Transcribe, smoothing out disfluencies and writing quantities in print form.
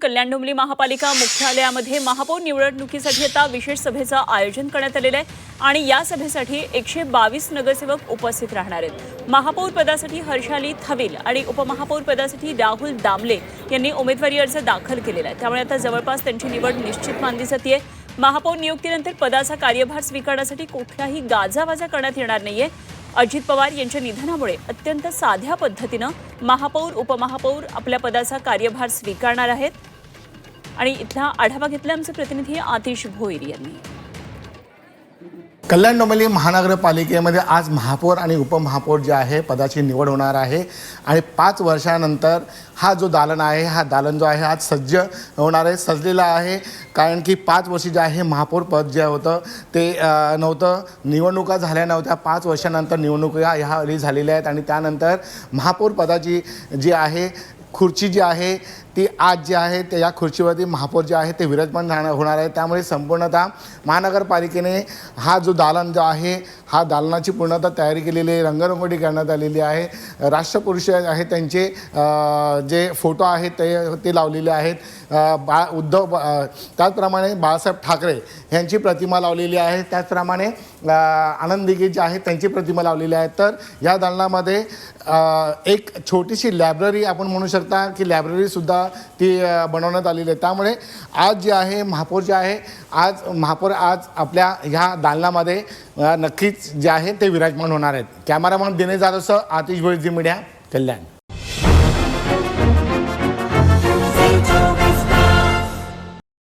कल्याण डोंबिवली महापालिका मुख्यालयामध्ये महापौर निवडणुकीसाठी आता विशेष सभेचं आयोजन करण्यात आलेलं आहे आणि या सभेसाठी 122 नगरसेवक उपस्थित राहणार आहेत। महापौर पदासाठी हर्षाली थविल आणि उपमहापौर पदासाठी राहुल दामले यांनी उमेदवारी अर्ज दाखल केलेला आहे। त्यामुळे आता जवळपास त्यांची निवड निश्चित मानली जाते। महापौर नियुक्तीनंतर पदाचा कार्यभार स्वीकारण्यासाठी कुठलाही गाजावाजा करण्यात येणार नाहीये। अजित पवार यांच्या निधनामुळे अत्यंत साध्या पद्धतीने महापौर उपमहापौर आपल्या पदाचा कार्यभार स्वीकारणार आहेत आणि इथला आढावा घेतला आमचे प्रतिनिधी आतिश भोईर यांनी। कल्याण डोंबिवली महानगरपालिकेमध्ये आज महापौर आणि उपमहापौर जे आहे पदाची निवड होणार आहे आणि 5 वर्षानंतर हा जो दालन आहे हा दालन जो आहे आज सज्ज होणार आहे, सजलेला आहे। कारण की 5 वर्ष जे आहे महापौर पद जे होतं ते नव्हतं, निवडणुका झाल्या नव्हत्या। 5 वर्षानंतर निवडणुका ह्या झालेल्या आहेत आणि त्यानंतर महापौर पदाची जी आहे खुर्ची जी आहे ती आज जी आहे त्या या खुर्चीवरती महापौर जे आहे ते विराजमान होणार आहे। त्यामुळे संपूर्णतः महानगरपालिकेने हा जो दालन जो आहे हा दालनाची पूर्णतः तयारी केलेली आहे, रंगरंगोटी करण्यात आलेली आहे। राष्ट्रपुरुष आहे त्यांचे जे फोटो आहेत ते लावलेले आहेत। त्याचप्रमाणे बाळासाहेब ठाकरे यांची प्रतिमा लावलेली आहे, त्याचप्रमाणे आनंद दिघे जे आहेत त्यांची प्रतिमा लावलेली आहे। तर या दालनामध्ये एक छोटीशी लायब्ररी आपण म्हणू शकता की लायब्ररीसुद्धा ती बनवण्यात आलेली आहे। त्यामुळे आज जे आहे महापौर जे आहे महापौर आज आपल्या ह्या दालनामध्ये नक्कीच जे आहे ते विराजमान होणार आहेत। कॅमेरामन दिनेश जाधवसह आतिश भोईर, झी मीडिया, कल्याण।